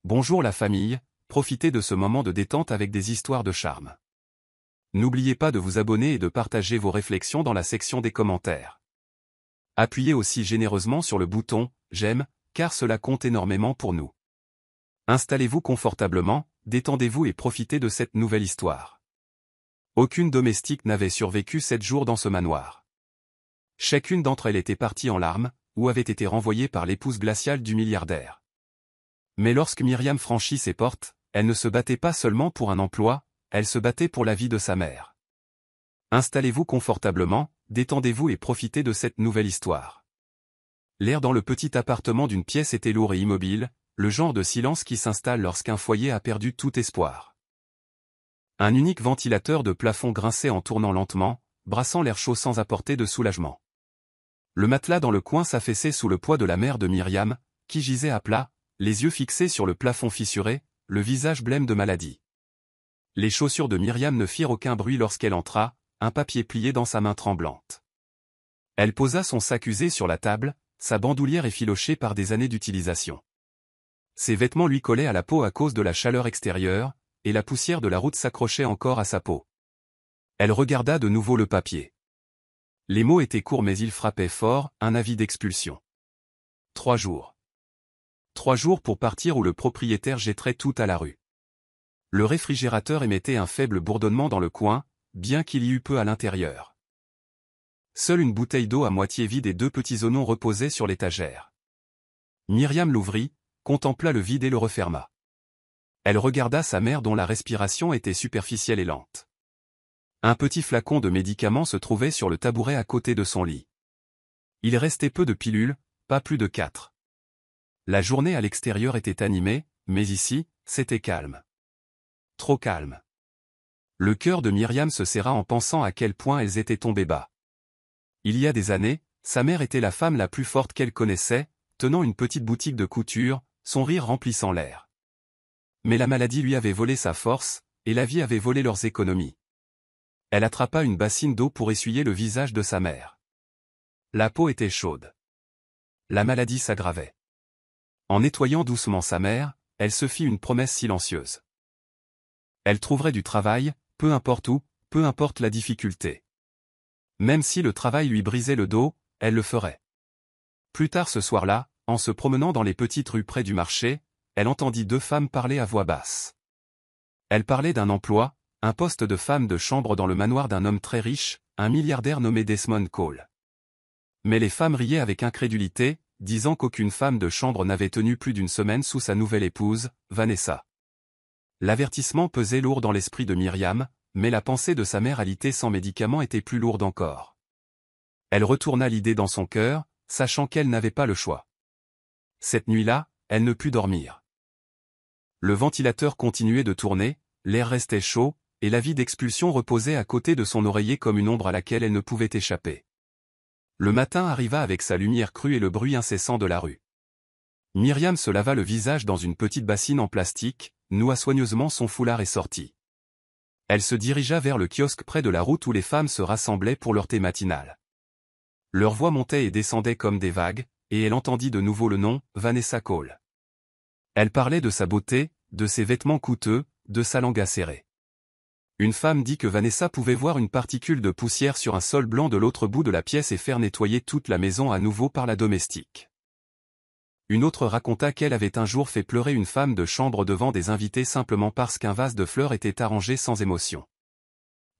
Bonjour la famille, profitez de ce moment de détente avec des histoires de charme. N'oubliez pas de vous abonner et de partager vos réflexions dans la section des commentaires. Appuyez aussi généreusement sur le bouton « J'aime » car cela compte énormément pour nous. Installez-vous confortablement, détendez-vous et profitez de cette nouvelle histoire. Aucune domestique n'avait survécu 7 jours dans ce manoir. Chacune d'entre elles était partie en larmes, ou avait été renvoyée par l'épouse glaciale du milliardaire. Mais lorsque Myriam franchit ses portes, elle ne se battait pas seulement pour un emploi, elle se battait pour la vie de sa mère. Installez-vous confortablement, détendez-vous et profitez de cette nouvelle histoire. L'air dans le petit appartement d'une pièce était lourd et immobile, le genre de silence qui s'installe lorsqu'un foyer a perdu tout espoir. Un unique ventilateur de plafond grinçait en tournant lentement, brassant l'air chaud sans apporter de soulagement. Le matelas dans le coin s'affaissait sous le poids de la mère de Myriam, qui gisait à plat, les yeux fixés sur le plafond fissuré, le visage blême de maladie. Les chaussures de Myriam ne firent aucun bruit lorsqu'elle entra, un papier plié dans sa main tremblante. Elle posa son sac usé sur la table, sa bandoulière effilochée par des années d'utilisation. Ses vêtements lui collaient à la peau à cause de la chaleur extérieure, et la poussière de la route s'accrochait encore à sa peau. Elle regarda de nouveau le papier. Les mots étaient courts mais ils frappaient fort, un avis d'expulsion. 3 jours. 3 jours pour partir où le propriétaire jetterait tout à la rue. Le réfrigérateur émettait un faible bourdonnement dans le coin, bien qu'il y eût peu à l'intérieur. Seule une bouteille d'eau à moitié vide et 2 petits oignons reposaient sur l'étagère. Myriam l'ouvrit, contempla le vide et le referma. Elle regarda sa mère dont la respiration était superficielle et lente. Un petit flacon de médicaments se trouvait sur le tabouret à côté de son lit. Il restait peu de pilules, pas plus de 4. La journée à l'extérieur était animée, mais ici, c'était calme. Trop calme. Le cœur de Myriam se serra en pensant à quel point elles étaient tombées bas. Il y a des années, sa mère était la femme la plus forte qu'elle connaissait, tenant une petite boutique de couture, son rire remplissant l'air. Mais la maladie lui avait volé sa force, et la vie avait volé leurs économies. Elle attrapa une bassine d'eau pour essuyer le visage de sa mère. La peau était chaude. La maladie s'aggravait. En nettoyant doucement sa mère, elle se fit une promesse silencieuse. Elle trouverait du travail, peu importe où, peu importe la difficulté. Même si le travail lui brisait le dos, elle le ferait. Plus tard ce soir-là, en se promenant dans les petites rues près du marché, elle entendit 2 femmes parler à voix basse. Elles parlaient d'un emploi, un poste de femme de chambre dans le manoir d'un homme très riche, un milliardaire nommé Desmond Cole. Mais les femmes riaient avec incrédulité, disant qu'aucune femme de chambre n'avait tenu plus d'1 semaine sous sa nouvelle épouse, Vanessa. L'avertissement pesait lourd dans l'esprit de Myriam, mais la pensée de sa mère alitée sans médicaments était plus lourde encore. Elle retourna l'idée dans son cœur, sachant qu'elle n'avait pas le choix. Cette nuit-là, elle ne put dormir. Le ventilateur continuait de tourner, l'air restait chaud, et la vie d'expulsion reposait à côté de son oreiller comme une ombre à laquelle elle ne pouvait échapper. Le matin arriva avec sa lumière crue et le bruit incessant de la rue. Myriam se lava le visage dans une petite bassine en plastique, noua soigneusement son foulard et sortit. Elle se dirigea vers le kiosque près de la route où les femmes se rassemblaient pour leur thé matinal. Leurs voix montaient et descendaient comme des vagues, et elle entendit de nouveau le nom, Vanessa Cole. Elle parlait de sa beauté, de ses vêtements coûteux, de sa langue acérée. Une femme dit que Vanessa pouvait voir une particule de poussière sur un sol blanc de l'autre bout de la pièce et faire nettoyer toute la maison à nouveau par la domestique. Une autre raconta qu'elle avait un jour fait pleurer une femme de chambre devant des invités simplement parce qu'un vase de fleurs était arrangé sans émotion.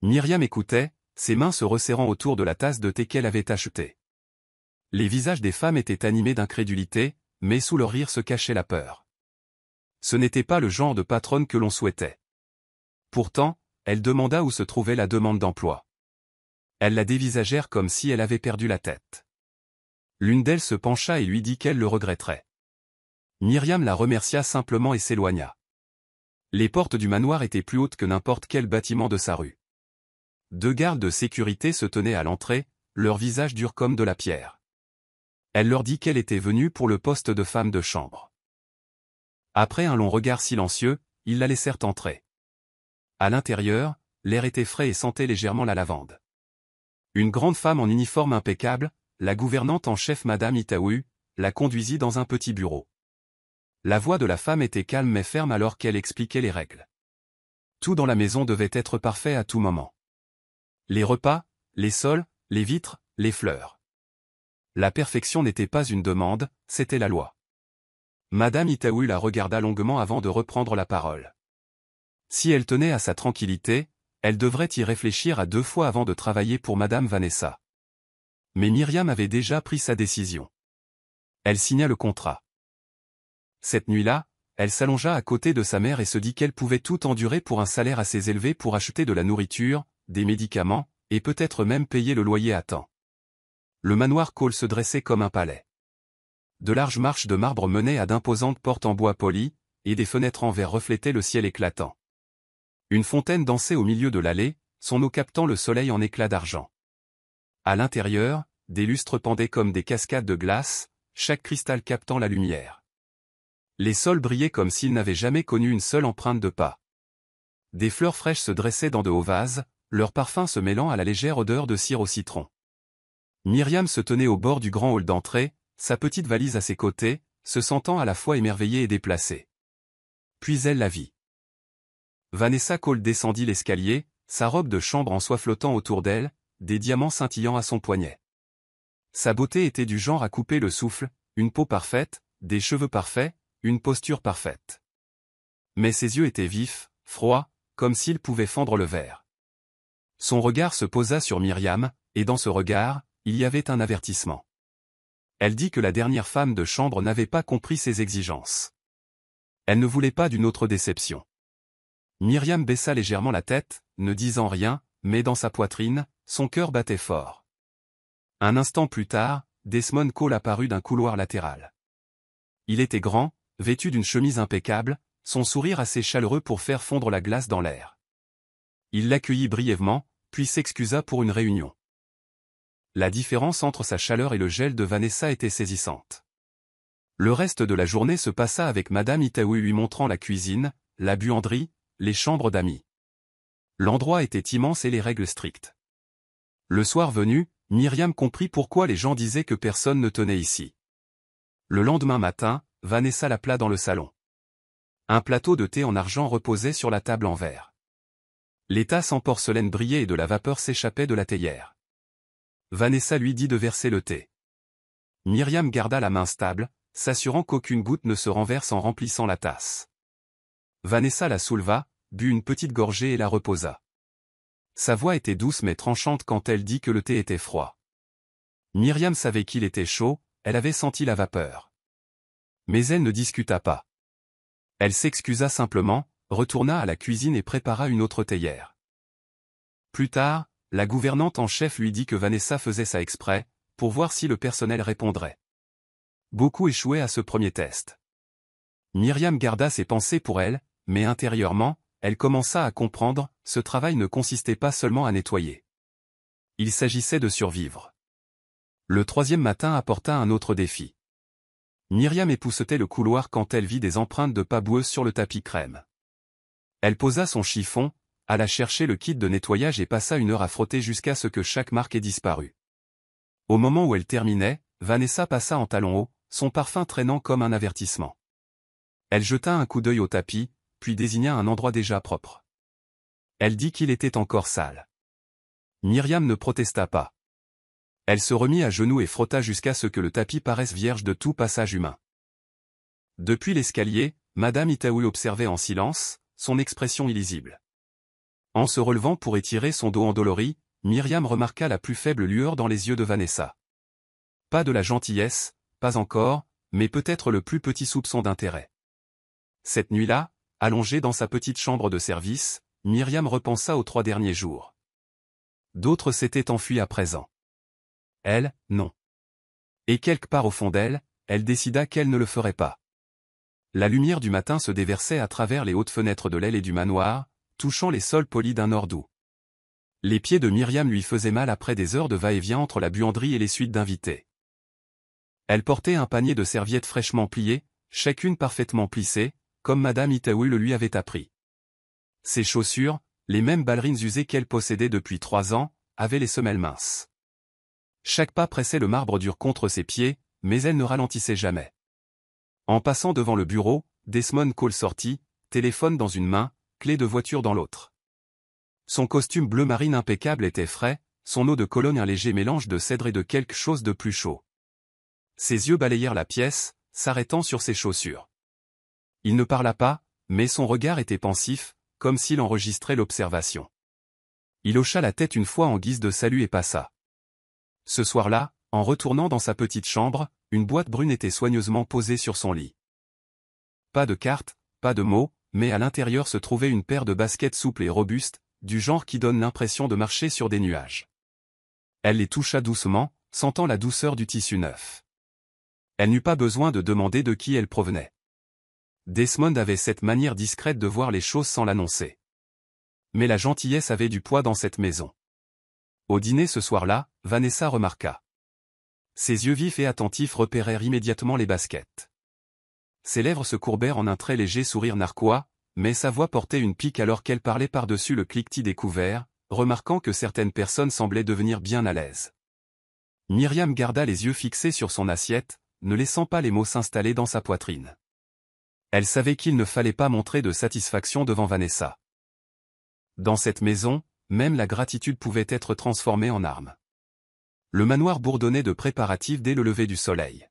Myriam écoutait, ses mains se resserrant autour de la tasse de thé qu'elle avait achetée. Les visages des femmes étaient animés d'incrédulité, mais sous leur rire se cachait la peur. Ce n'était pas le genre de patronne que l'on souhaitait. Pourtant, elle demanda où se trouvait la demande d'emploi. Elles la dévisagèrent comme si elle avait perdu la tête. L'une d'elles se pencha et lui dit qu'elle le regretterait. Myriam la remercia simplement et s'éloigna. Les portes du manoir étaient plus hautes que n'importe quel bâtiment de sa rue. 2 gardes de sécurité se tenaient à l'entrée, leurs visages durs comme de la pierre. Elle leur dit qu'elle était venue pour le poste de femme de chambre. Après un long regard silencieux, ils la laissèrent entrer. À l'intérieur, l'air était frais et sentait légèrement la lavande. Une grande femme en uniforme impeccable, la gouvernante en chef Madame Itaou, la conduisit dans un petit bureau. La voix de la femme était calme mais ferme alors qu'elle expliquait les règles. Tout dans la maison devait être parfait à tout moment. Les repas, les sols, les vitres, les fleurs. La perfection n'était pas une demande, c'était la loi. Madame Itaou la regarda longuement avant de reprendre la parole. Si elle tenait à sa tranquillité, elle devrait y réfléchir à 2 fois avant de travailler pour Madame Vanessa. Mais Myriam avait déjà pris sa décision. Elle signa le contrat. Cette nuit-là, elle s'allongea à côté de sa mère et se dit qu'elle pouvait tout endurer pour un salaire assez élevé pour acheter de la nourriture, des médicaments, et peut-être même payer le loyer à temps. Le manoir Cole se dressait comme un palais. De larges marches de marbre menaient à d'imposantes portes en bois poli, et des fenêtres en verre reflétaient le ciel éclatant. Une fontaine dansait au milieu de l'allée, son eau captant le soleil en éclats d'argent. À l'intérieur, des lustres pendaient comme des cascades de glace, chaque cristal captant la lumière. Les sols brillaient comme s'ils n'avaient jamais connu une seule empreinte de pas. Des fleurs fraîches se dressaient dans de hauts vases, leur parfum se mêlant à la légère odeur de cire au citron. Myriam se tenait au bord du grand hall d'entrée, sa petite valise à ses côtés, se sentant à la fois émerveillée et déplacée. Puis elle la vit. Vanessa Cole descendit l'escalier, sa robe de chambre en soie flottant autour d'elle, des diamants scintillant à son poignet. Sa beauté était du genre à couper le souffle, une peau parfaite, des cheveux parfaits, une posture parfaite. Mais ses yeux étaient vifs, froids, comme s'ils pouvaient fendre le verre. Son regard se posa sur Myriam, et dans ce regard, il y avait un avertissement. Elle dit que la dernière femme de chambre n'avait pas compris ses exigences. Elle ne voulait pas d'une autre déception. Myriam baissa légèrement la tête, ne disant rien, mais dans sa poitrine, son cœur battait fort. Un instant plus tard, Desmond Cole apparut d'un couloir latéral. Il était grand, vêtu d'une chemise impeccable, son sourire assez chaleureux pour faire fondre la glace dans l'air. Il l'accueillit brièvement, puis s'excusa pour une réunion. La différence entre sa chaleur et le gel de Vanessa était saisissante. Le reste de la journée se passa avec Madame Itaou lui montrant la cuisine, la buanderie, les chambres d'amis. L'endroit était immense et les règles strictes. Le soir venu, Myriam comprit pourquoi les gens disaient que personne ne tenait ici. Le lendemain matin, Vanessa l'appela dans le salon. Un plateau de thé en argent reposait sur la table en verre. Les tasses en porcelaine brillaient et de la vapeur s'échappait de la théière. Vanessa lui dit de verser le thé. Myriam garda la main stable, s'assurant qu'aucune goutte ne se renverse en remplissant la tasse. Vanessa la souleva, but une petite gorgée et la reposa. Sa voix était douce mais tranchante quand elle dit que le thé était froid. Myriam savait qu'il était chaud, elle avait senti la vapeur. Mais elle ne discuta pas. Elle s'excusa simplement, retourna à la cuisine et prépara une autre théière. Plus tard, la gouvernante en chef lui dit que Vanessa faisait ça exprès, pour voir si le personnel répondrait. Beaucoup échouaient à ce premier test. Myriam garda ses pensées pour elle, mais intérieurement, elle commença à comprendre, ce travail ne consistait pas seulement à nettoyer. Il s'agissait de survivre. Le 3e matin apporta un autre défi. Myriam époussetait le couloir quand elle vit des empreintes de pas boueuses sur le tapis crème. Elle posa son chiffon, alla chercher le kit de nettoyage et passa 1 heure à frotter jusqu'à ce que chaque marque ait disparu. Au moment où elle terminait, Vanessa passa en talons hauts, son parfum traînant comme un avertissement. Elle jeta un coup d'œil au tapis, puis désigna un endroit déjà propre. Elle dit qu'il était encore sale. Myriam ne protesta pas. Elle se remit à genoux et frotta jusqu'à ce que le tapis paraisse vierge de tout passage humain. Depuis l'escalier, Madame Itaou observait en silence, son expression illisible. En se relevant pour étirer son dos endolori, Myriam remarqua la plus faible lueur dans les yeux de Vanessa. Pas de la gentillesse, pas encore, mais peut-être le plus petit soupçon d'intérêt. Cette nuit-là, allongée dans sa petite chambre de service, Myriam repensa aux 3 derniers jours. D'autres s'étaient enfuis à présent. Elle, non. Et quelque part au fond d'elle, elle décida qu'elle ne le ferait pas. La lumière du matin se déversait à travers les hautes fenêtres de l'aile et du manoir, touchant les sols polis d'un or doux. Les pieds de Myriam lui faisaient mal après des heures de va-et-vient entre la buanderie et les suites d'invités. Elle portait un panier de serviettes fraîchement pliées, chacune parfaitement plissée, comme Madame Itaou le lui avait appris. Ses chaussures, les mêmes ballerines usées qu'elle possédait depuis 3 ans, avaient les semelles minces. Chaque pas pressait le marbre dur contre ses pieds, mais elle ne ralentissait jamais. En passant devant le bureau, Desmond Cole sortit, téléphone dans une main, clé de voiture dans l'autre. Son costume bleu marine impeccable était frais, son eau de Cologne un léger mélange de cèdre et de quelque chose de plus chaud. Ses yeux balayèrent la pièce, s'arrêtant sur ses chaussures. Il ne parla pas, mais son regard était pensif, comme s'il enregistrait l'observation. Il hocha la tête une fois en guise de salut et passa. Ce soir-là, en retournant dans sa petite chambre, une boîte brune était soigneusement posée sur son lit. Pas de cartes, pas de mots, mais à l'intérieur se trouvait une paire de baskets souples et robustes, du genre qui donne l'impression de marcher sur des nuages. Elle les toucha doucement, sentant la douceur du tissu neuf. Elle n'eut pas besoin de demander de qui elles provenaient. Desmond avait cette manière discrète de voir les choses sans l'annoncer. Mais la gentillesse avait du poids dans cette maison. Au dîner ce soir-là, Vanessa remarqua. Ses yeux vifs et attentifs repérèrent immédiatement les baskets. Ses lèvres se courbèrent en un très léger sourire narquois, mais sa voix portait une pique alors qu'elle parlait par-dessus le cliquetis des couverts, remarquant que certaines personnes semblaient devenir bien à l'aise. Myriam garda les yeux fixés sur son assiette, ne laissant pas les mots s'installer dans sa poitrine. Elle savait qu'il ne fallait pas montrer de satisfaction devant Vanessa. Dans cette maison, même la gratitude pouvait être transformée en arme. Le manoir bourdonnait de préparatifs dès le lever du soleil.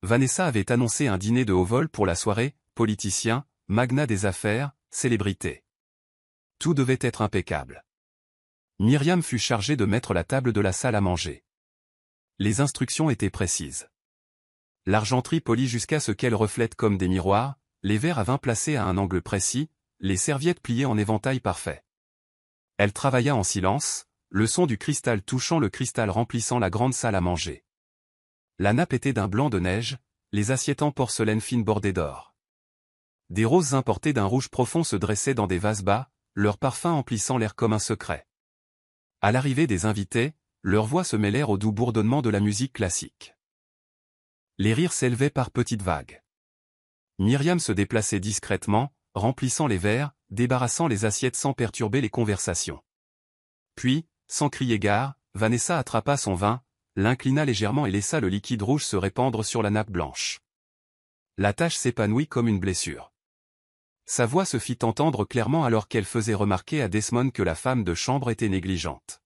Vanessa avait annoncé un dîner de haut vol pour la soirée, politiciens, magnats des affaires, célébrités. Tout devait être impeccable. Myriam fut chargée de mettre la table de la salle à manger. Les instructions étaient précises. L'argenterie polie jusqu'à ce qu'elle reflète comme des miroirs, les verres à vin placés à un angle précis, les serviettes pliées en éventail parfait. Elle travailla en silence, le son du cristal touchant le cristal remplissant la grande salle à manger. La nappe était d'un blanc de neige, les assiettes en porcelaine fine bordées d'or. Des roses importées d'un rouge profond se dressaient dans des vases bas, leur parfum emplissant l'air comme un secret. À l'arrivée des invités, leurs voix se mêlèrent au doux bourdonnement de la musique classique. Les rires s'élevaient par petites vagues. Myriam se déplaçait discrètement, remplissant les verres, débarrassant les assiettes sans perturber les conversations. Puis, sans crier gare, Vanessa attrapa son vin, l'inclina légèrement et laissa le liquide rouge se répandre sur la nappe blanche. La tache s'épanouit comme une blessure. Sa voix se fit entendre clairement alors qu'elle faisait remarquer à Desmond que la femme de chambre était négligente.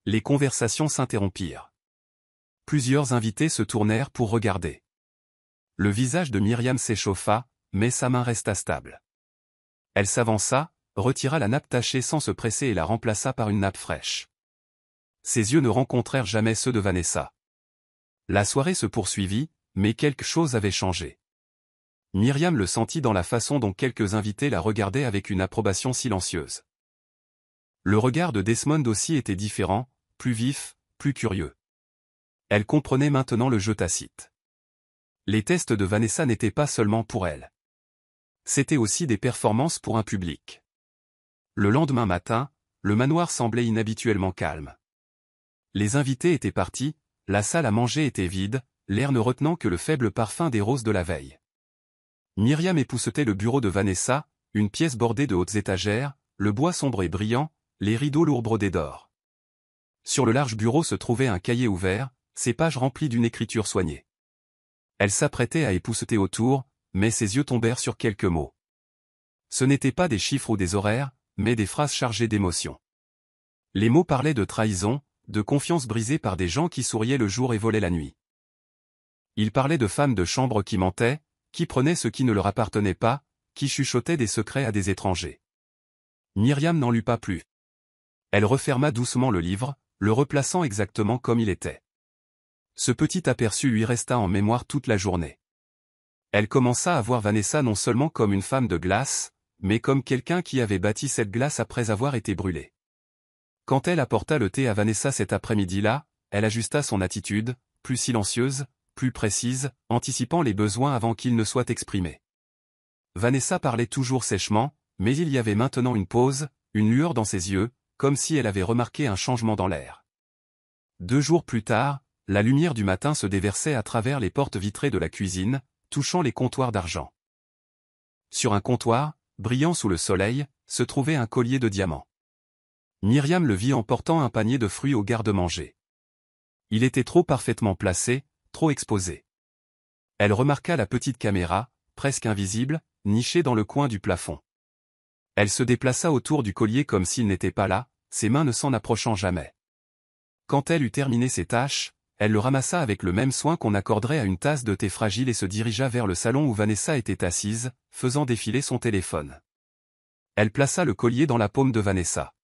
Les conversations s'interrompirent. Plusieurs invités se tournèrent pour regarder. Le visage de Myriam s'échauffa, mais sa main resta stable. Elle s'avança, retira la nappe tachée sans se presser et la remplaça par une nappe fraîche. Ses yeux ne rencontrèrent jamais ceux de Vanessa. La soirée se poursuivit, mais quelque chose avait changé. Myriam le sentit dans la façon dont quelques invités la regardaient avec une approbation silencieuse. Le regard de Desmond aussi était différent, plus vif, plus curieux. Elle comprenait maintenant le jeu tacite. Les tests de Vanessa n'étaient pas seulement pour elle. C'étaient aussi des performances pour un public. Le lendemain matin, le manoir semblait inhabituellement calme. Les invités étaient partis, la salle à manger était vide, l'air ne retenant que le faible parfum des roses de la veille. Myriam époussetait le bureau de Vanessa, une pièce bordée de hautes étagères, le bois sombre et brillant, les rideaux lourds brodés d'or. Sur le large bureau se trouvait un cahier ouvert, ses pages remplies d'une écriture soignée. Elle s'apprêtait à épousseter autour, mais ses yeux tombèrent sur quelques mots. Ce n'étaient pas des chiffres ou des horaires, mais des phrases chargées d'émotion. Les mots parlaient de trahison, de confiance brisée par des gens qui souriaient le jour et volaient la nuit. Ils parlaient de femmes de chambre qui mentaient, qui prenaient ce qui ne leur appartenait pas, qui chuchotaient des secrets à des étrangers. Myriam n'en lut pas plus. Elle referma doucement le livre, le replaçant exactement comme il était. Ce petit aperçu lui resta en mémoire toute la journée. Elle commença à voir Vanessa non seulement comme une femme de glace, mais comme quelqu'un qui avait bâti cette glace après avoir été brûlée. Quand elle apporta le thé à Vanessa cet après-midi-là, elle ajusta son attitude, plus silencieuse, plus précise, anticipant les besoins avant qu'ils ne soient exprimés. Vanessa parlait toujours sèchement, mais il y avait maintenant une pause, une lueur dans ses yeux, comme si elle avait remarqué un changement dans l'air. 2 jours plus tard, la lumière du matin se déversait à travers les portes vitrées de la cuisine, touchant les comptoirs d'argent. Sur un comptoir, brillant sous le soleil, se trouvait un collier de diamants. Myriam le vit en portant un panier de fruits au garde-manger. Il était trop parfaitement placé, trop exposé. Elle remarqua la petite caméra, presque invisible, nichée dans le coin du plafond. Elle se déplaça autour du collier comme s'il n'était pas là, ses mains ne s'en approchant jamais. Quand elle eut terminé ses tâches, elle le ramassa avec le même soin qu'on accorderait à une tasse de thé fragile et se dirigea vers le salon où Vanessa était assise, faisant défiler son téléphone. Elle plaça le collier dans la paume de Vanessa.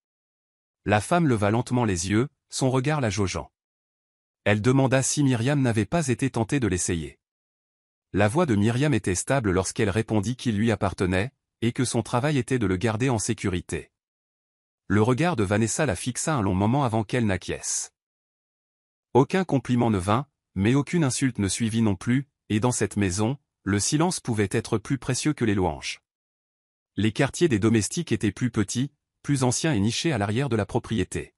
La femme leva lentement les yeux, son regard la jaugeant. Elle demanda si Myriam n'avait pas été tentée de l'essayer. La voix de Myriam était stable lorsqu'elle répondit qu'il lui appartenait, et que son travail était de le garder en sécurité. Le regard de Vanessa la fixa un long moment avant qu'elle n'acquiesce. Aucun compliment ne vint, mais aucune insulte ne suivit non plus, et dans cette maison, le silence pouvait être plus précieux que les louanges. Les quartiers des domestiques étaient plus petits, plus anciens et nichés à l'arrière de la propriété.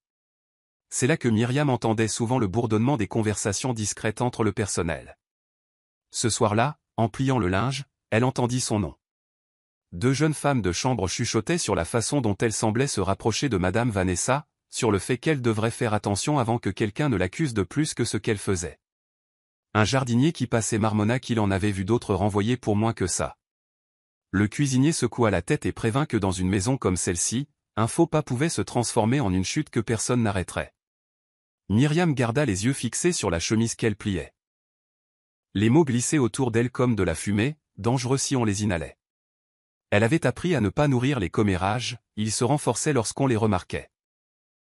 C'est là que Myriam entendait souvent le bourdonnement des conversations discrètes entre le personnel. Ce soir-là, en pliant le linge, elle entendit son nom. Deux jeunes femmes de chambre chuchotaient sur la façon dont elle semblait se rapprocher de Madame Vanessa, sur le fait qu'elle devrait faire attention avant que quelqu'un ne l'accuse de plus que ce qu'elle faisait. Un jardinier qui passait marmonna qu'il en avait vu d'autres renvoyés pour moins que ça. Le cuisinier secoua la tête et prévint que dans une maison comme celle-ci, un faux pas pouvait se transformer en une chute que personne n'arrêterait. Myriam garda les yeux fixés sur la chemise qu'elle pliait. Les mots glissaient autour d'elle comme de la fumée, dangereux si on les inhalait. Elle avait appris à ne pas nourrir les commérages, ils se renforçaient lorsqu'on les remarquait.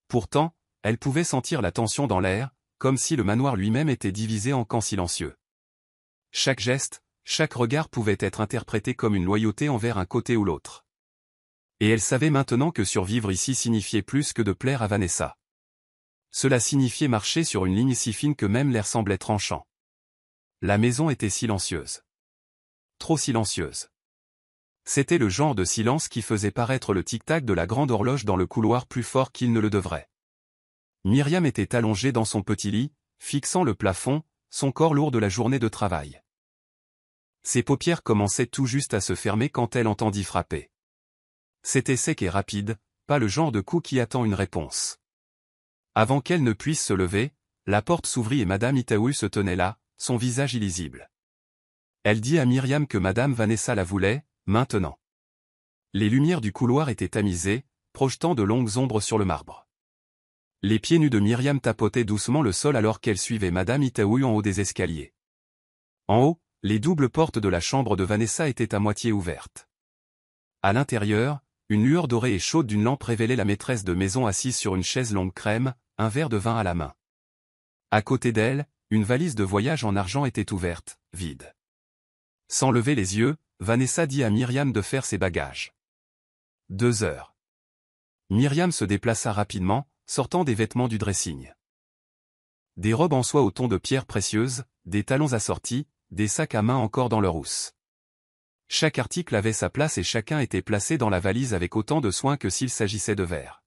Pourtant, elle pouvait sentir la tension dans l'air, comme si le manoir lui-même était divisé en camps silencieux. Chaque geste, chaque regard pouvait être interprété comme une loyauté envers un côté ou l'autre. Et elle savait maintenant que survivre ici signifiait plus que de plaire à Vanessa. Cela signifiait marcher sur une ligne si fine que même l'air semblait tranchant. La maison était silencieuse. Trop silencieuse. C'était le genre de silence qui faisait paraître le tic-tac de la grande horloge dans le couloir plus fort qu'il ne le devrait. Myriam était allongée dans son petit lit, fixant le plafond, son corps lourd de la journée de travail. Ses paupières commençaient tout juste à se fermer quand elle entendit frapper. C'était sec et rapide, pas le genre de coup qui attend une réponse. Avant qu'elle ne puisse se lever, la porte s'ouvrit et Madame Itaou se tenait là, son visage illisible. Elle dit à Myriam que Madame Vanessa la voulait, maintenant. Les lumières du couloir étaient tamisées, projetant de longues ombres sur le marbre. Les pieds nus de Myriam tapotaient doucement le sol alors qu'elle suivait Madame Itaou en haut des escaliers. En haut, les doubles portes de la chambre de Vanessa étaient à moitié ouvertes. À l'intérieur, une lueur dorée et chaude d'une lampe révélait la maîtresse de maison assise sur une chaise longue crème, un verre de vin à la main. À côté d'elle, une valise de voyage en argent était ouverte, vide. Sans lever les yeux, Vanessa dit à Myriam de faire ses bagages. 2 heures. Myriam se déplaça rapidement, sortant des vêtements du dressing. Des robes en soie au ton de pierres précieuses, des talons assortis, des sacs à main encore dans leur housse. Chaque article avait sa place et chacun était placé dans la valise avec autant de soin que s'il s'agissait de verres.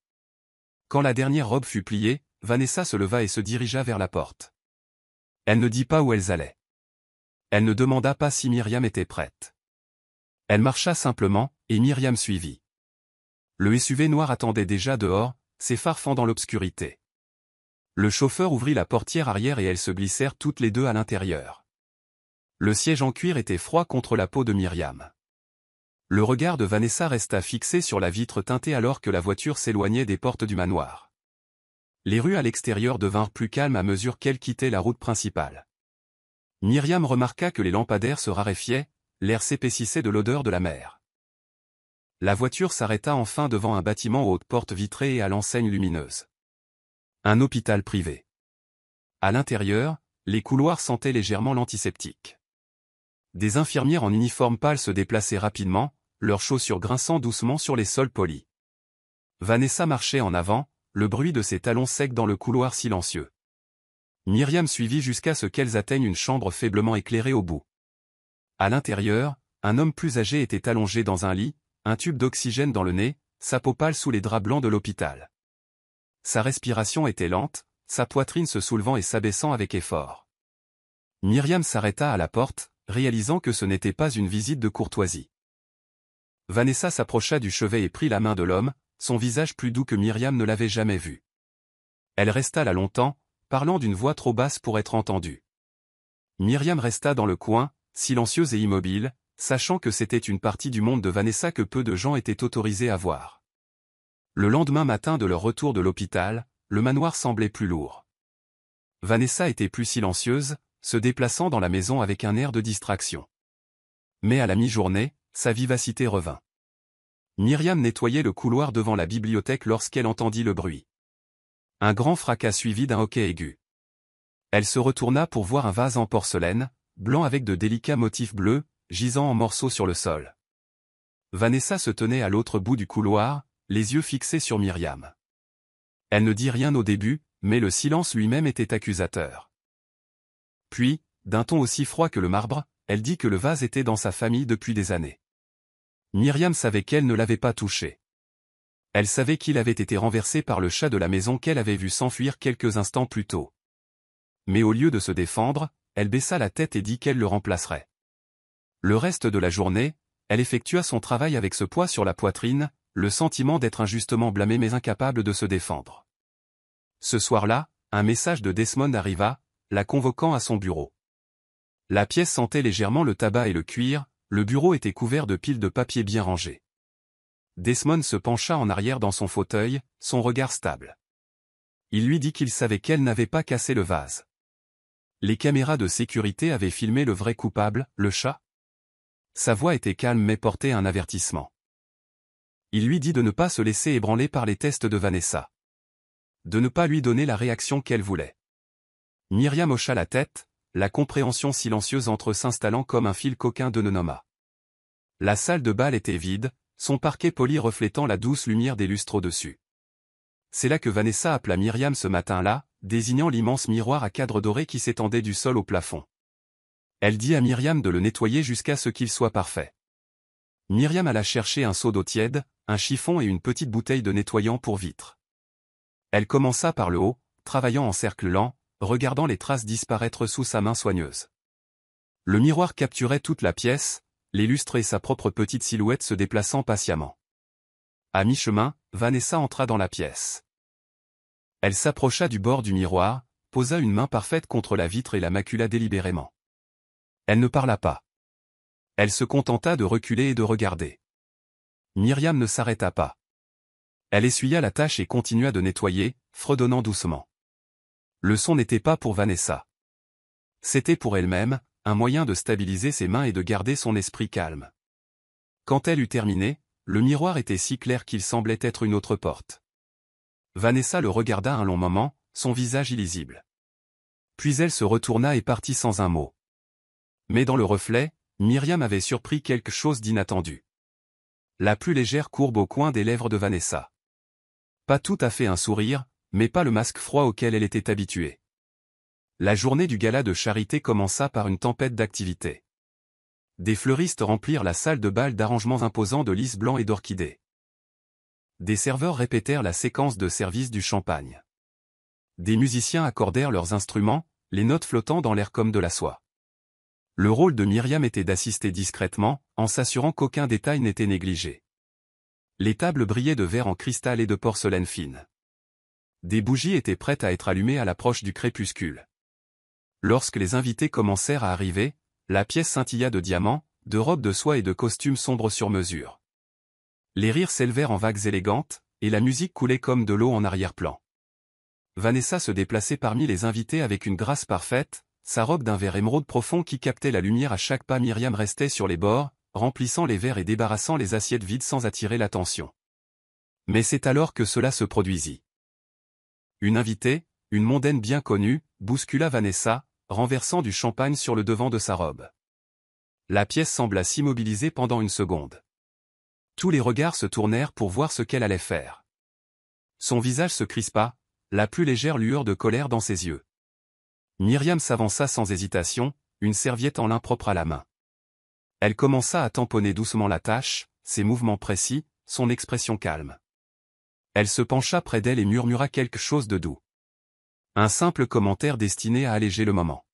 Quand la dernière robe fut pliée, Vanessa se leva et se dirigea vers la porte. Elle ne dit pas où elles allaient. Elle ne demanda pas si Myriam était prête. Elle marcha simplement, et Myriam suivit. Le SUV noir attendait déjà dehors, ses phares fendant l'obscurité. Le chauffeur ouvrit la portière arrière et elles se glissèrent toutes les deux à l'intérieur. Le siège en cuir était froid contre la peau de Myriam. Le regard de Vanessa resta fixé sur la vitre teintée alors que la voiture s'éloignait des portes du manoir. Les rues à l'extérieur devinrent plus calmes à mesure qu'elle quittait la route principale. Myriam remarqua que les lampadaires se raréfiaient, l'air s'épaississait de l'odeur de la mer. La voiture s'arrêta enfin devant un bâtiment aux hautes portes vitrées et à l'enseigne lumineuse. Un hôpital privé. À l'intérieur, les couloirs sentaient légèrement l'antiseptique. Des infirmières en uniforme pâle se déplaçaient rapidement, leurs chaussures grinçant doucement sur les sols polis. Vanessa marchait en avant, le bruit de ses talons secs dans le couloir silencieux. Myriam suivit jusqu'à ce qu'elles atteignent une chambre faiblement éclairée au bout. À l'intérieur, un homme plus âgé était allongé dans un lit, un tube d'oxygène dans le nez, sa peau pâle sous les draps blancs de l'hôpital. Sa respiration était lente, sa poitrine se soulevant et s'abaissant avec effort. Myriam s'arrêta à la porte, réalisant que ce n'était pas une visite de courtoisie. Vanessa s'approcha du chevet et prit la main de l'homme, son visage plus doux que Myriam ne l'avait jamais vu. Elle resta là longtemps, parlant d'une voix trop basse pour être entendue. Myriam resta dans le coin, silencieuse et immobile, sachant que c'était une partie du monde de Vanessa que peu de gens étaient autorisés à voir. Le lendemain matin de leur retour de l'hôpital, le manoir semblait plus lourd. Vanessa était plus silencieuse, se déplaçant dans la maison avec un air de distraction. Mais à la mi-journée, sa vivacité revint. Myriam nettoyait le couloir devant la bibliothèque lorsqu'elle entendit le bruit. Un grand fracas suivi d'un hoquet aigu. Elle se retourna pour voir un vase en porcelaine, blanc avec de délicats motifs bleus, gisant en morceaux sur le sol. Vanessa se tenait à l'autre bout du couloir, les yeux fixés sur Myriam. Elle ne dit rien au début, mais le silence lui-même était accusateur. Puis, d'un ton aussi froid que le marbre, elle dit que le vase était dans sa famille depuis des années. Myriam savait qu'elle ne l'avait pas touché. Elle savait qu'il avait été renversé par le chat de la maison qu'elle avait vu s'enfuir quelques instants plus tôt. Mais au lieu de se défendre, elle baissa la tête et dit qu'elle le remplacerait. Le reste de la journée, elle effectua son travail avec ce poids sur la poitrine, le sentiment d'être injustement blâmée mais incapable de se défendre. Ce soir-là, un message de Desmond arriva, la convoquant à son bureau. La pièce sentait légèrement le tabac et le cuir, le bureau était couvert de piles de papier bien rangées. Desmond se pencha en arrière dans son fauteuil, son regard stable. Il lui dit qu'il savait qu'elle n'avait pas cassé le vase. Les caméras de sécurité avaient filmé le vrai coupable, le chat. Sa voix était calme mais portait un avertissement. Il lui dit de ne pas se laisser ébranler par les tests de Vanessa. De ne pas lui donner la réaction qu'elle voulait. Myriam hocha la tête, la compréhension silencieuse entre eux s'installant comme un fil qu'aucun d'eux ne nomma. La salle de bal était vide, son parquet poli reflétant la douce lumière des lustres au-dessus. C'est là que Vanessa appela Myriam ce matin-là, désignant l'immense miroir à cadre doré qui s'étendait du sol au plafond. Elle dit à Myriam de le nettoyer jusqu'à ce qu'il soit parfait. Myriam alla chercher un seau d'eau tiède, un chiffon et une petite bouteille de nettoyant pour vitres. Elle commença par le haut, travaillant en cercle lent, regardant les traces disparaître sous sa main soigneuse. Le miroir capturait toute la pièce, les lustres et sa propre petite silhouette se déplaçant patiemment. À mi-chemin, Vanessa entra dans la pièce. Elle s'approcha du bord du miroir, posa une main parfaite contre la vitre et la macula délibérément. Elle ne parla pas. Elle se contenta de reculer et de regarder. Myriam ne s'arrêta pas. Elle essuya la tache et continua de nettoyer, fredonnant doucement. Le son n'était pas pour Vanessa. C'était pour elle-même, un moyen de stabiliser ses mains et de garder son esprit calme. Quand elle eut terminé, le miroir était si clair qu'il semblait être une autre porte. Vanessa le regarda un long moment, son visage illisible. Puis elle se retourna et partit sans un mot. Mais dans le reflet, Myriam avait surpris quelque chose d'inattendu. La plus légère courbe au coin des lèvres de Vanessa. Pas tout à fait un sourire, mais pas le masque froid auquel elle était habituée. La journée du gala de charité commença par une tempête d'activité. Des fleuristes remplirent la salle de bal d'arrangements imposants de lys blancs et d'orchidées. Des serveurs répétèrent la séquence de service du champagne. Des musiciens accordèrent leurs instruments, les notes flottant dans l'air comme de la soie. Le rôle de Myriam était d'assister discrètement, en s'assurant qu'aucun détail n'était négligé. Les tables brillaient de verre en cristal et de porcelaine fine. Des bougies étaient prêtes à être allumées à l'approche du crépuscule. Lorsque les invités commencèrent à arriver, la pièce scintilla de diamants, de robes de soie et de costumes sombres sur mesure. Les rires s'élevèrent en vagues élégantes, et la musique coulait comme de l'eau en arrière-plan. Vanessa se déplaçait parmi les invités avec une grâce parfaite, sa robe d'un vert émeraude profond qui captait la lumière à chaque pas. Myriam restait sur les bords, remplissant les verres et débarrassant les assiettes vides sans attirer l'attention. Mais c'est alors que cela se produisit. Une invitée, une mondaine bien connue, bouscula Vanessa, renversant du champagne sur le devant de sa robe. La pièce sembla s'immobiliser pendant une seconde. Tous les regards se tournèrent pour voir ce qu'elle allait faire. Son visage se crispa, la plus légère lueur de colère dans ses yeux. Myriam s'avança sans hésitation, une serviette en lin propre à la main. Elle commença à tamponner doucement la tache, ses mouvements précis, son expression calme. Elle se pencha près d'elle et murmura quelque chose de doux. Un simple commentaire destiné à alléger le moment.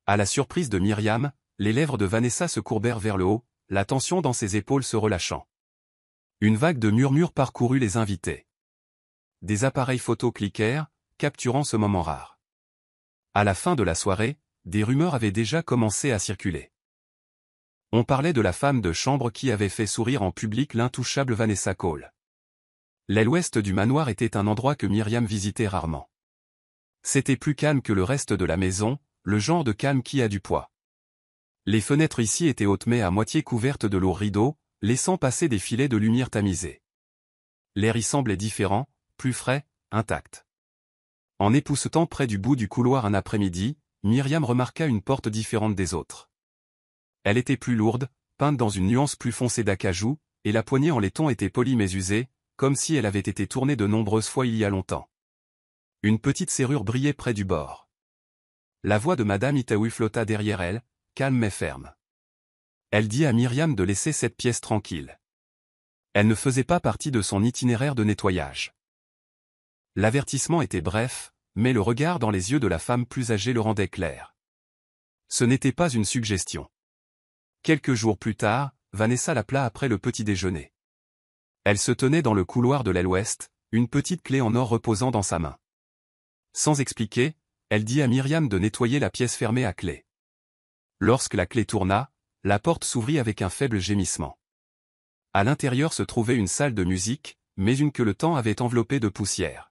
À la surprise de Myriam, les lèvres de Vanessa se courbèrent vers le haut, la tension dans ses épaules se relâchant. Une vague de murmures parcourut les invités. Des appareils photo cliquèrent, capturant ce moment rare. À la fin de la soirée, des rumeurs avaient déjà commencé à circuler. On parlait de la femme de chambre qui avait fait sourire en public l'intouchable Vanessa Cole. L'aile ouest du manoir était un endroit que Myriam visitait rarement. C'était plus calme que le reste de la maison, le genre de calme qui a du poids. Les fenêtres ici étaient hautes mais à moitié couvertes de lourds rideaux, laissant passer des filets de lumière tamisée. L'air y semblait différent, plus frais, intact. En époussetant près du bout du couloir un après-midi, Myriam remarqua une porte différente des autres. Elle était plus lourde, peinte dans une nuance plus foncée d'acajou, et la poignée en laiton était polie mais usée, comme si elle avait été tournée de nombreuses fois il y a longtemps. Une petite serrure brillait près du bord. La voix de Madame Itaoui flotta derrière elle, calme mais ferme. Elle dit à Myriam de laisser cette pièce tranquille. Elle ne faisait pas partie de son itinéraire de nettoyage. L'avertissement était bref, mais le regard dans les yeux de la femme plus âgée le rendait clair. Ce n'était pas une suggestion. Quelques jours plus tard, Vanessa l'appela après le petit déjeuner. Elle se tenait dans le couloir de l'aile ouest, une petite clé en or reposant dans sa main. Sans expliquer, elle dit à Myriam de nettoyer la pièce fermée à clé. Lorsque la clé tourna, la porte s'ouvrit avec un faible gémissement. À l'intérieur se trouvait une salle de musique, mais une que le temps avait enveloppée de poussière.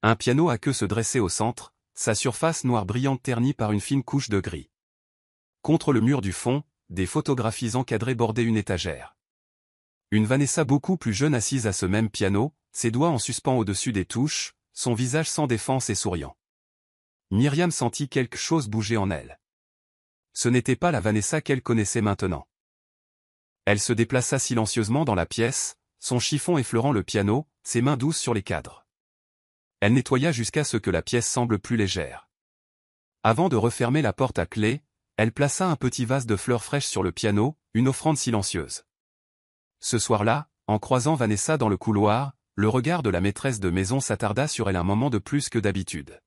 Un piano à queue se dressait au centre, sa surface noire brillante ternie par une fine couche de gris. Contre le mur du fond, des photographies encadrées bordaient une étagère. Une Vanessa beaucoup plus jeune assise à ce même piano, ses doigts en suspens au-dessus des touches, son visage sans défense et souriant. Myriam sentit quelque chose bouger en elle. Ce n'était pas la Vanessa qu'elle connaissait maintenant. Elle se déplaça silencieusement dans la pièce, son chiffon effleurant le piano, ses mains douces sur les cadres. Elle nettoya jusqu'à ce que la pièce semble plus légère. Avant de refermer la porte à clé, elle plaça un petit vase de fleurs fraîches sur le piano, une offrande silencieuse. Ce soir-là, en croisant Vanessa dans le couloir, le regard de la maîtresse de maison s'attarda sur elle un moment de plus que d'habitude.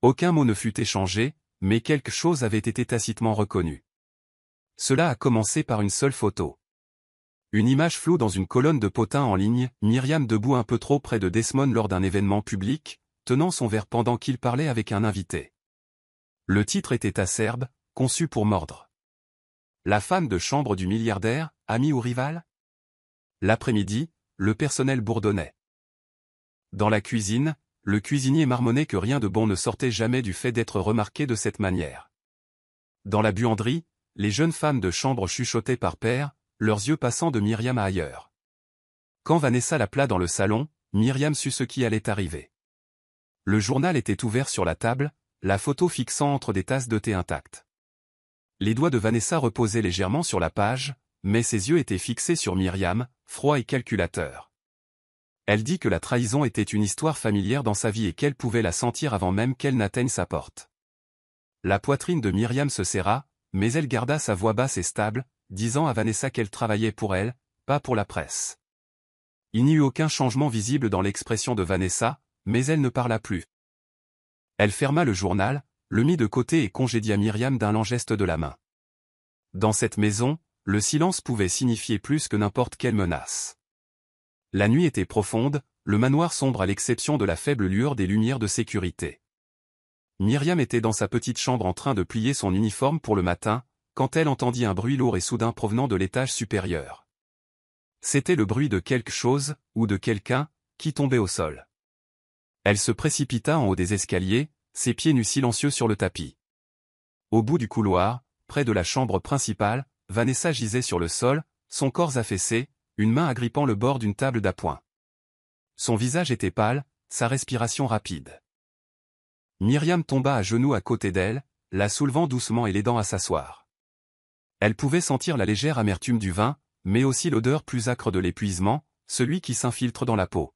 Aucun mot ne fut échangé, mais quelque chose avait été tacitement reconnu. Cela a commencé par une seule photo. Une image floue dans une colonne de potins en ligne, Myriam debout un peu trop près de Desmond lors d'un événement public, tenant son verre pendant qu'il parlait avec un invité. Le titre était acerbe, conçu pour mordre. La femme de chambre du milliardaire, ami ou rival? L'après-midi, le personnel bourdonnait. Dans la cuisine, le cuisinier marmonnait que rien de bon ne sortait jamais du fait d'être remarqué de cette manière. Dans la buanderie, les jeunes femmes de chambre chuchotaient par paires, leurs yeux passant de Myriam à ailleurs. Quand Vanessa l'appela dans le salon, Myriam sut ce qui allait arriver. Le journal était ouvert sur la table, la photo fixant entre des tasses de thé intactes. Les doigts de Vanessa reposaient légèrement sur la page, mais ses yeux étaient fixés sur Myriam, froid et calculateur. Elle dit que la trahison était une histoire familière dans sa vie et qu'elle pouvait la sentir avant même qu'elle n'atteigne sa porte. La poitrine de Myriam se serra, mais elle garda sa voix basse et stable, disant à Vanessa qu'elle travaillait pour elle, pas pour la presse. Il n'y eut aucun changement visible dans l'expression de Vanessa, mais elle ne parla plus. Elle ferma le journal, le mit de côté et congédia Myriam d'un lent geste de la main. Dans cette maison, le silence pouvait signifier plus que n'importe quelle menace. La nuit était profonde, le manoir sombre à l'exception de la faible lueur des lumières de sécurité. Myriam était dans sa petite chambre en train de plier son uniforme pour le matin, quand elle entendit un bruit lourd et soudain provenant de l'étage supérieur. C'était le bruit de quelque chose, ou de quelqu'un, qui tombait au sol. Elle se précipita en haut des escaliers, ses pieds nus silencieux sur le tapis. Au bout du couloir, près de la chambre principale, Vanessa gisait sur le sol, son corps affaissé, une main agrippant le bord d'une table d'appoint. Son visage était pâle, sa respiration rapide. Myriam tomba à genoux à côté d'elle, la soulevant doucement et l'aidant à s'asseoir. Elle pouvait sentir la légère amertume du vin, mais aussi l'odeur plus âcre de l'épuisement, celui qui s'infiltre dans la peau.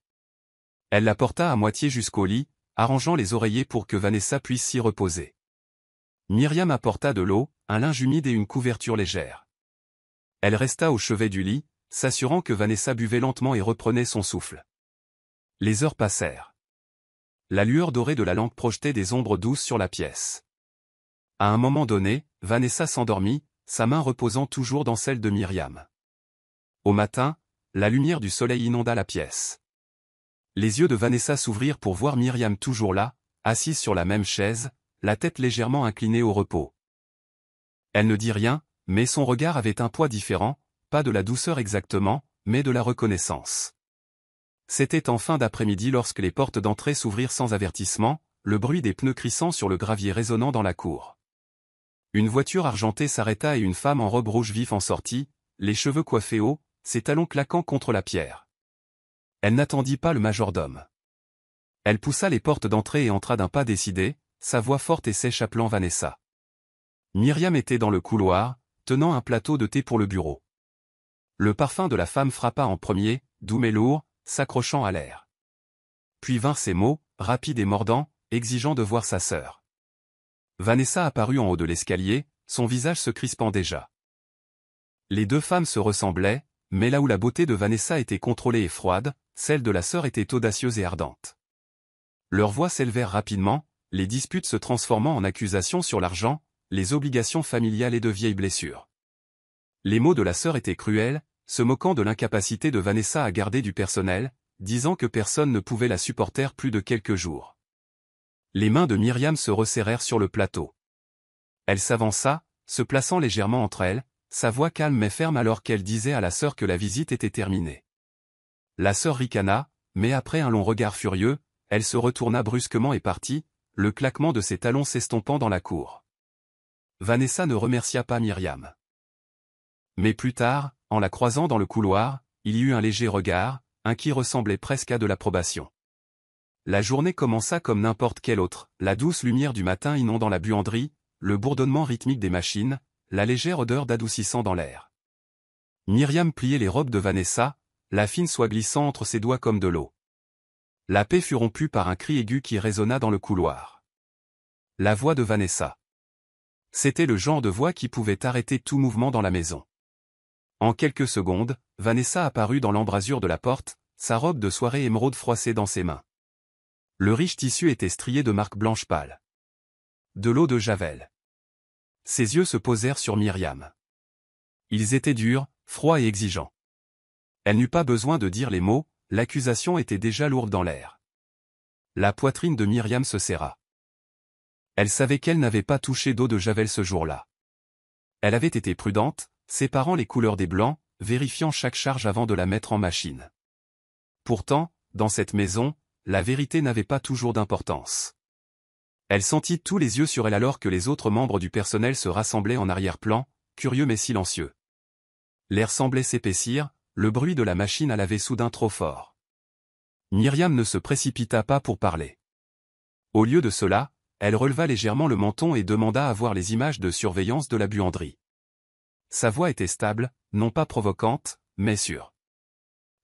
Elle la porta à moitié jusqu'au lit, arrangeant les oreillers pour que Vanessa puisse s'y reposer. Myriam apporta de l'eau, un linge humide et une couverture légère. Elle resta au chevet du lit, s'assurant que Vanessa buvait lentement et reprenait son souffle. Les heures passèrent. La lueur dorée de la lampe projetait des ombres douces sur la pièce. À un moment donné, Vanessa s'endormit, sa main reposant toujours dans celle de Myriam. Au matin, la lumière du soleil inonda la pièce. Les yeux de Vanessa s'ouvrirent pour voir Myriam toujours là, assise sur la même chaise, la tête légèrement inclinée au repos. Elle ne dit rien, mais son regard avait un poids différent, pas de la douceur exactement, mais de la reconnaissance. C'était en fin d'après-midi lorsque les portes d'entrée s'ouvrirent sans avertissement, le bruit des pneus crissant sur le gravier résonnant dans la cour. Une voiture argentée s'arrêta et une femme en robe rouge vif en sortit, les cheveux coiffés haut, ses talons claquant contre la pierre. Elle n'attendit pas le majordome. Elle poussa les portes d'entrée et entra d'un pas décidé, sa voix forte et sèche appelant Vanessa. Myriam était dans le couloir, tenant un plateau de thé pour le bureau. Le parfum de la femme frappa en premier, doux mais lourd, s'accrochant à l'air. Puis vinrent ces mots, rapides et mordants, exigeant de voir sa sœur. Vanessa apparut en haut de l'escalier, son visage se crispant déjà. Les deux femmes se ressemblaient, mais là où la beauté de Vanessa était contrôlée et froide, celle de la sœur était audacieuse et ardente. Leurs voix s'élevèrent rapidement, les disputes se transformant en accusations sur l'argent, les obligations familiales et de vieilles blessures. Les mots de la sœur étaient cruels, se moquant de l'incapacité de Vanessa à garder du personnel, disant que personne ne pouvait la supporter plus de quelques jours. Les mains de Myriam se resserrèrent sur le plateau. Elle s'avança, se plaçant légèrement entre elles, sa voix calme mais ferme alors qu'elle disait à la sœur que la visite était terminée. La sœur ricana, mais après un long regard furieux, elle se retourna brusquement et partit, le claquement de ses talons s'estompant dans la cour. Vanessa ne remercia pas Myriam. Mais plus tard, en la croisant dans le couloir, il y eut un léger regard, un qui ressemblait presque à de l'approbation. La journée commença comme n'importe quelle autre, la douce lumière du matin inondant la buanderie, le bourdonnement rythmique des machines, la légère odeur d'adoucissant dans l'air. Myriam pliait les robes de Vanessa, la fine soie glissant entre ses doigts comme de l'eau. La paix fut rompue par un cri aigu qui résonna dans le couloir. La voix de Vanessa. C'était le genre de voix qui pouvait arrêter tout mouvement dans la maison. En quelques secondes, Vanessa apparut dans l'embrasure de la porte, sa robe de soirée émeraude froissée dans ses mains. Le riche tissu était strié de marques blanches pâles. De l'eau de Javel. Ses yeux se posèrent sur Myriam. Ils étaient durs, froids et exigeants. Elle n'eut pas besoin de dire les mots, l'accusation était déjà lourde dans l'air. La poitrine de Myriam se serra. Elle savait qu'elle n'avait pas touché d'eau de Javel ce jour-là. Elle avait été prudente, séparant les couleurs des blancs, vérifiant chaque charge avant de la mettre en machine. Pourtant, dans cette maison, la vérité n'avait pas toujours d'importance. Elle sentit tous les yeux sur elle alors que les autres membres du personnel se rassemblaient en arrière-plan, curieux mais silencieux. L'air semblait s'épaissir, le bruit de la machine à laver soudain trop fort. Myriam ne se précipita pas pour parler. Au lieu de cela, elle releva légèrement le menton et demanda à voir les images de surveillance de la buanderie. Sa voix était stable, non pas provocante, mais sûre.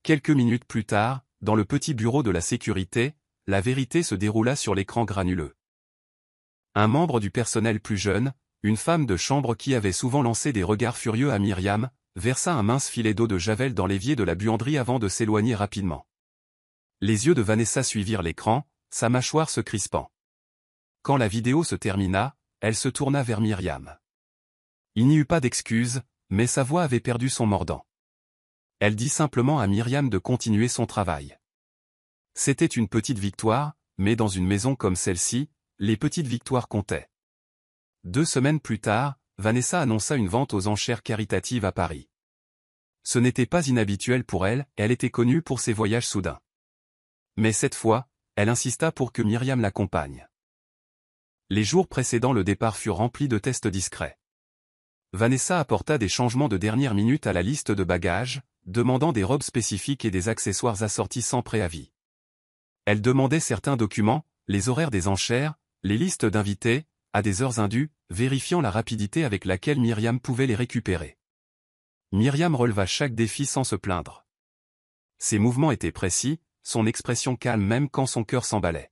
Quelques minutes plus tard, dans le petit bureau de la sécurité, la vérité se déroula sur l'écran granuleux. Un membre du personnel plus jeune, une femme de chambre qui avait souvent lancé des regards furieux à Myriam, versa un mince filet d'eau de Javel dans l'évier de la buanderie avant de s'éloigner rapidement. Les yeux de Vanessa suivirent l'écran, sa mâchoire se crispant. Quand la vidéo se termina, elle se tourna vers Myriam. Il n'y eut pas d'excuse, mais sa voix avait perdu son mordant. Elle dit simplement à Myriam de continuer son travail. C'était une petite victoire, mais dans une maison comme celle-ci, les petites victoires comptaient. 2 semaines plus tard, Vanessa annonça une vente aux enchères caritatives à Paris. Ce n'était pas inhabituel pour elle, elle était connue pour ses voyages soudains. Mais cette fois, elle insista pour que Myriam l'accompagne. Les jours précédant le départ furent remplis de tests discrets. Vanessa apporta des changements de dernière minute à la liste de bagages, demandant des robes spécifiques et des accessoires assortis sans préavis. Elle demandait certains documents, les horaires des enchères, les listes d'invités, à des heures indues, vérifiant la rapidité avec laquelle Myriam pouvait les récupérer. Myriam releva chaque défi sans se plaindre. Ses mouvements étaient précis, son expression calme même quand son cœur s'emballait.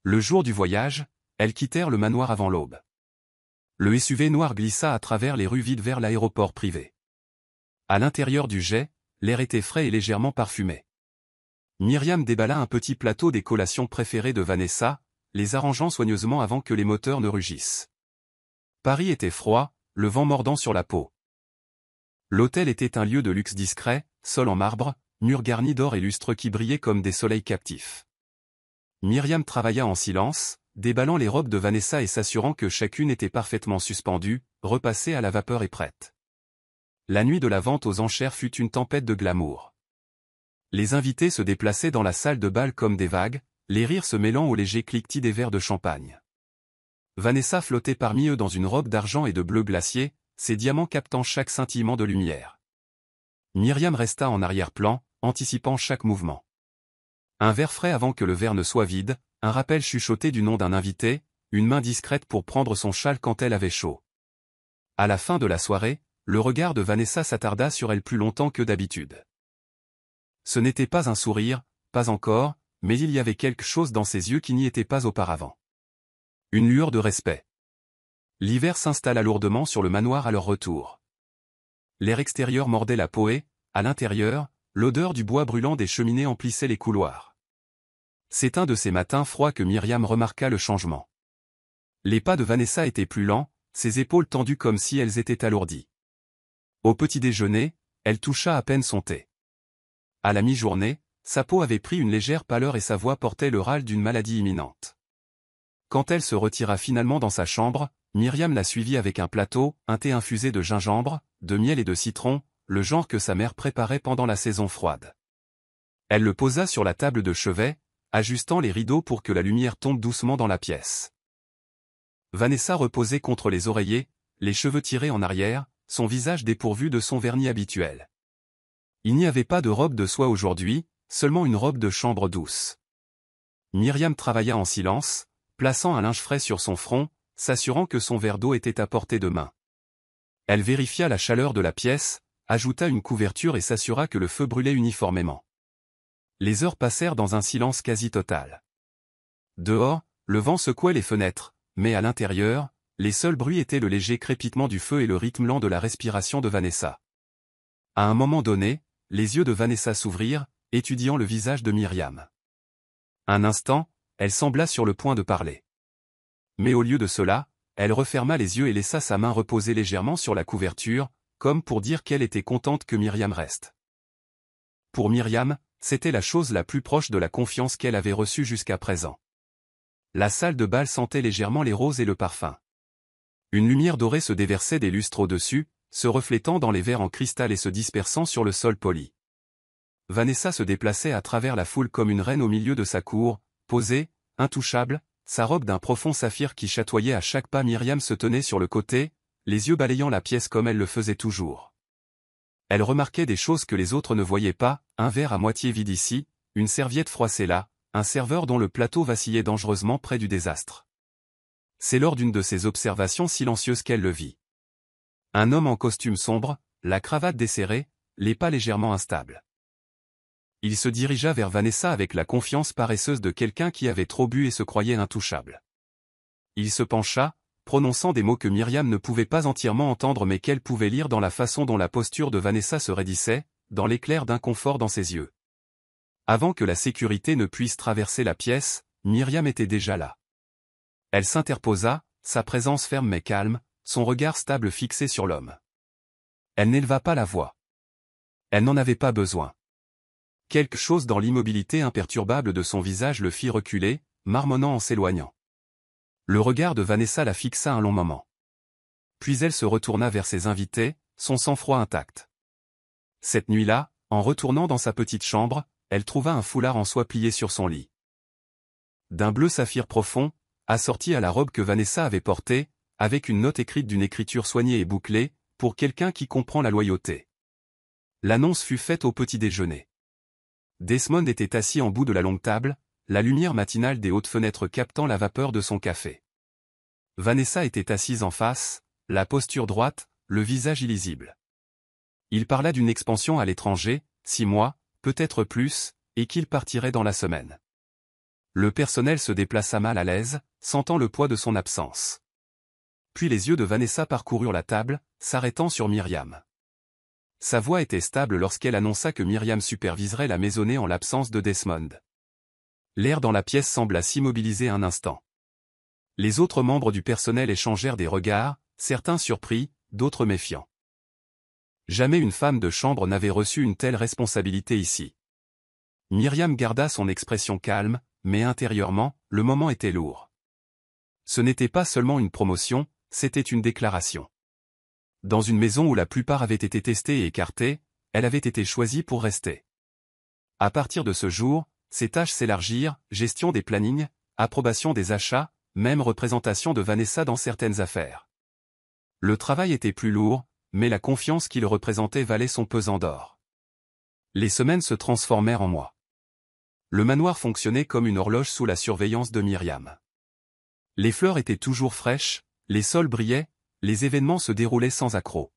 Le jour du voyage, elles quittèrent le manoir avant l'aube. Le SUV noir glissa à travers les rues vides vers l'aéroport privé. À l'intérieur du jet, l'air était frais et légèrement parfumé. Myriam déballa un petit plateau des collations préférées de Vanessa, les arrangeant soigneusement avant que les moteurs ne rugissent. Paris était froid, le vent mordant sur la peau. L'hôtel était un lieu de luxe discret, sol en marbre, murs garnis d'or et lustres qui brillaient comme des soleils captifs. Myriam travailla en silence, déballant les robes de Vanessa et s'assurant que chacune était parfaitement suspendue, repassée à la vapeur et prête. La nuit de la vente aux enchères fut une tempête de glamour. Les invités se déplaçaient dans la salle de bal comme des vagues, les rires se mêlant au léger cliquetis des verres de champagne. Vanessa flottait parmi eux dans une robe d'argent et de bleu glacier, ses diamants captant chaque scintillement de lumière. Myriam resta en arrière-plan, anticipant chaque mouvement. Un verre frais avant que le verre ne soit vide, un rappel chuchoté du nom d'un invité, une main discrète pour prendre son châle quand elle avait chaud. À la fin de la soirée, le regard de Vanessa s'attarda sur elle plus longtemps que d'habitude. Ce n'était pas un sourire, pas encore, mais il y avait quelque chose dans ses yeux qui n'y était pas auparavant. Une lueur de respect. L'hiver s'installa lourdement sur le manoir à leur retour. L'air extérieur mordait la peau et, à l'intérieur, l'odeur du bois brûlant des cheminées emplissait les couloirs. C'est un de ces matins froids que Myriam remarqua le changement. Les pas de Vanessa étaient plus lents, ses épaules tendues comme si elles étaient alourdies. Au petit déjeuner, elle toucha à peine son thé. À la mi-journée, sa peau avait pris une légère pâleur et sa voix portait le râle d'une maladie imminente. Quand elle se retira finalement dans sa chambre, Myriam la suivit avec un plateau, un thé infusé de gingembre, de miel et de citron, le genre que sa mère préparait pendant la saison froide. Elle le posa sur la table de chevet, ajustant les rideaux pour que la lumière tombe doucement dans la pièce. Vanessa reposait contre les oreillers, les cheveux tirés en arrière, son visage dépourvu de son vernis habituel. Il n'y avait pas de robe de soie aujourd'hui, seulement une robe de chambre douce. Myriam travailla en silence, plaçant un linge frais sur son front, s'assurant que son verre d'eau était à portée de main. Elle vérifia la chaleur de la pièce, ajouta une couverture et s'assura que le feu brûlait uniformément. Les heures passèrent dans un silence quasi total. Dehors, le vent secouait les fenêtres, mais à l'intérieur, les seuls bruits étaient le léger crépitement du feu et le rythme lent de la respiration de Vanessa. À un moment donné, les yeux de Vanessa s'ouvrirent, étudiant le visage de Myriam. Un instant, elle sembla sur le point de parler. Mais au lieu de cela, elle referma les yeux et laissa sa main reposer légèrement sur la couverture, comme pour dire qu'elle était contente que Myriam reste. Pour Myriam, c'était la chose la plus proche de la confiance qu'elle avait reçue jusqu'à présent. La salle de bal sentait légèrement les roses et le parfum. Une lumière dorée se déversait des lustres au-dessus, se reflétant dans les verres en cristal et se dispersant sur le sol poli. Vanessa se déplaçait à travers la foule comme une reine au milieu de sa cour, posée, intouchable, sa robe d'un profond saphir qui chatoyait à chaque pas. Myriam se tenait sur le côté, les yeux balayant la pièce comme elle le faisait toujours. Elle remarquait des choses que les autres ne voyaient pas, un verre à moitié vide ici, une serviette froissée là, un serveur dont le plateau vacillait dangereusement près du désastre. C'est lors d'une de ces observations silencieuses qu'elle le vit. Un homme en costume sombre, la cravate desserrée, les pas légèrement instables. Il se dirigea vers Vanessa avec la confiance paresseuse de quelqu'un qui avait trop bu et se croyait intouchable. Il se pencha, prononçant des mots que Myriam ne pouvait pas entièrement entendre mais qu'elle pouvait lire dans la façon dont la posture de Vanessa se raidissait, dans l'éclair d'inconfort dans ses yeux. Avant que la sécurité ne puisse traverser la pièce, Myriam était déjà là. Elle s'interposa, sa présence ferme mais calme, son regard stable fixé sur l'homme. Elle n'éleva pas la voix. Elle n'en avait pas besoin. Quelque chose dans l'immobilité imperturbable de son visage le fit reculer, marmonnant en s'éloignant. Le regard de Vanessa la fixa un long moment. Puis elle se retourna vers ses invités, son sang-froid intact. Cette nuit-là, en retournant dans sa petite chambre, elle trouva un foulard en soie plié sur son lit. D'un bleu saphir profond, assorti à la robe que Vanessa avait portée, avec une note écrite d'une écriture soignée et bouclée, pour quelqu'un qui comprend la loyauté. L'annonce fut faite au petit déjeuner. Desmond était assis en bout de la longue table, la lumière matinale des hautes fenêtres captant la vapeur de son café. Vanessa était assise en face, la posture droite, le visage illisible. Il parla d'une expansion à l'étranger, 6 mois, peut-être plus, et qu'il partirait dans la semaine. Le personnel se déplaça mal à l'aise, sentant le poids de son absence. Puis les yeux de Vanessa parcoururent la table, s'arrêtant sur Myriam. Sa voix était stable lorsqu'elle annonça que Myriam superviserait la maisonnée en l'absence de Desmond. L'air dans la pièce sembla s'immobiliser un instant. Les autres membres du personnel échangèrent des regards, certains surpris, d'autres méfiants. Jamais une femme de chambre n'avait reçu une telle responsabilité ici. Myriam garda son expression calme, mais intérieurement, le moment était lourd. Ce n'était pas seulement une promotion, c'était une déclaration. Dans une maison où la plupart avaient été testés et écartés, elle avait été choisie pour rester. À partir de ce jour, ses tâches s'élargirent, gestion des plannings, approbation des achats, même représentation de Vanessa dans certaines affaires. Le travail était plus lourd, mais la confiance qu'il représentait valait son pesant d'or. Les semaines se transformèrent en mois. Le manoir fonctionnait comme une horloge sous la surveillance de Myriam. Les fleurs étaient toujours fraîches, les sols brillaient, les événements se déroulaient sans accroc.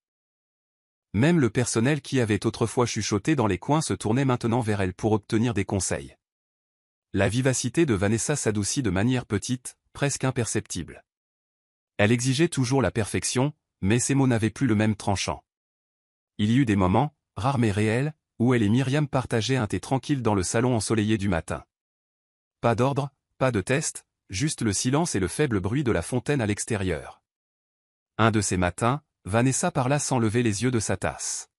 Même le personnel qui avait autrefois chuchoté dans les coins se tournait maintenant vers elle pour obtenir des conseils. La vivacité de Vanessa s'adoucit de manière petite, presque imperceptible. Elle exigeait toujours la perfection, mais ses mots n'avaient plus le même tranchant. Il y eut des moments, rares mais réels, où elle et Myriam partageaient un thé tranquille dans le salon ensoleillé du matin. Pas d'ordre, pas de test, juste le silence et le faible bruit de la fontaine à l'extérieur. Un de ces matins, Vanessa parla sans lever les yeux de sa tasse.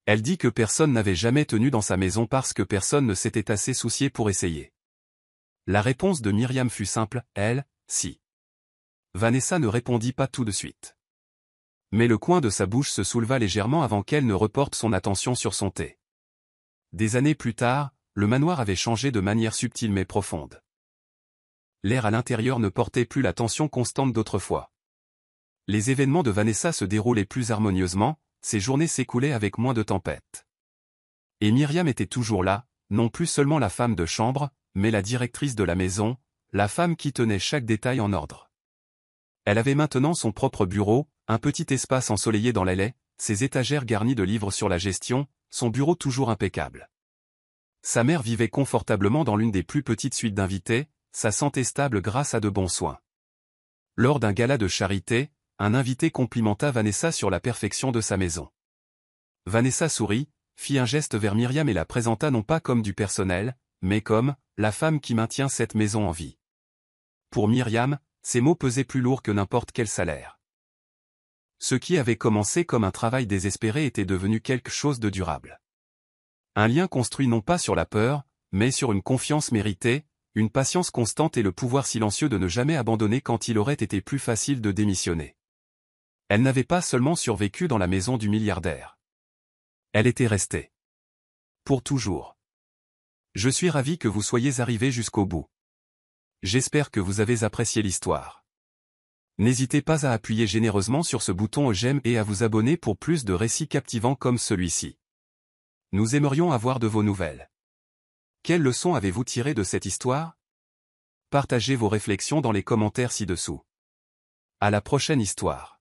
Elle dit que personne n'avait jamais tenu dans sa maison parce que personne ne s'était assez soucié pour essayer. La réponse de Myriam fut simple, elle, si. Vanessa ne répondit pas tout de suite. Mais le coin de sa bouche se souleva légèrement avant qu'elle ne reporte son attention sur son thé. Des années plus tard, le manoir avait changé de manière subtile mais profonde. L'air à l'intérieur ne portait plus la tension constante d'autrefois. Les événements de Vanessa se déroulaient plus harmonieusement, ses journées s'écoulaient avec moins de tempêtes. Et Myriam était toujours là, non plus seulement la femme de chambre, mais la directrice de la maison, la femme qui tenait chaque détail en ordre. Elle avait maintenant son propre bureau, un petit espace ensoleillé dans l'allée, ses étagères garnies de livres sur la gestion, son bureau toujours impeccable. Sa mère vivait confortablement dans l'une des plus petites suites d'invités, sa santé stable grâce à de bons soins. Lors d'un gala de charité, un invité complimenta Vanessa sur la perfection de sa maison. Vanessa sourit, fit un geste vers Myriam et la présenta non pas comme du personnel, mais comme la femme qui maintient cette maison en vie. Pour Myriam, ces mots pesaient plus lourd que n'importe quel salaire. Ce qui avait commencé comme un travail désespéré était devenu quelque chose de durable. Un lien construit non pas sur la peur, mais sur une confiance méritée, une patience constante et le pouvoir silencieux de ne jamais abandonner quand il aurait été plus facile de démissionner. Elle n'avait pas seulement survécu dans la maison du milliardaire. Elle était restée. Pour toujours. Je suis ravi que vous soyez arrivés jusqu'au bout. J'espère que vous avez apprécié l'histoire. N'hésitez pas à appuyer généreusement sur ce bouton j'aime et à vous abonner pour plus de récits captivants comme celui-ci. Nous aimerions avoir de vos nouvelles. Quelles leçons avez-vous tirées de cette histoire? Partagez vos réflexions dans les commentaires ci-dessous. À la prochaine histoire.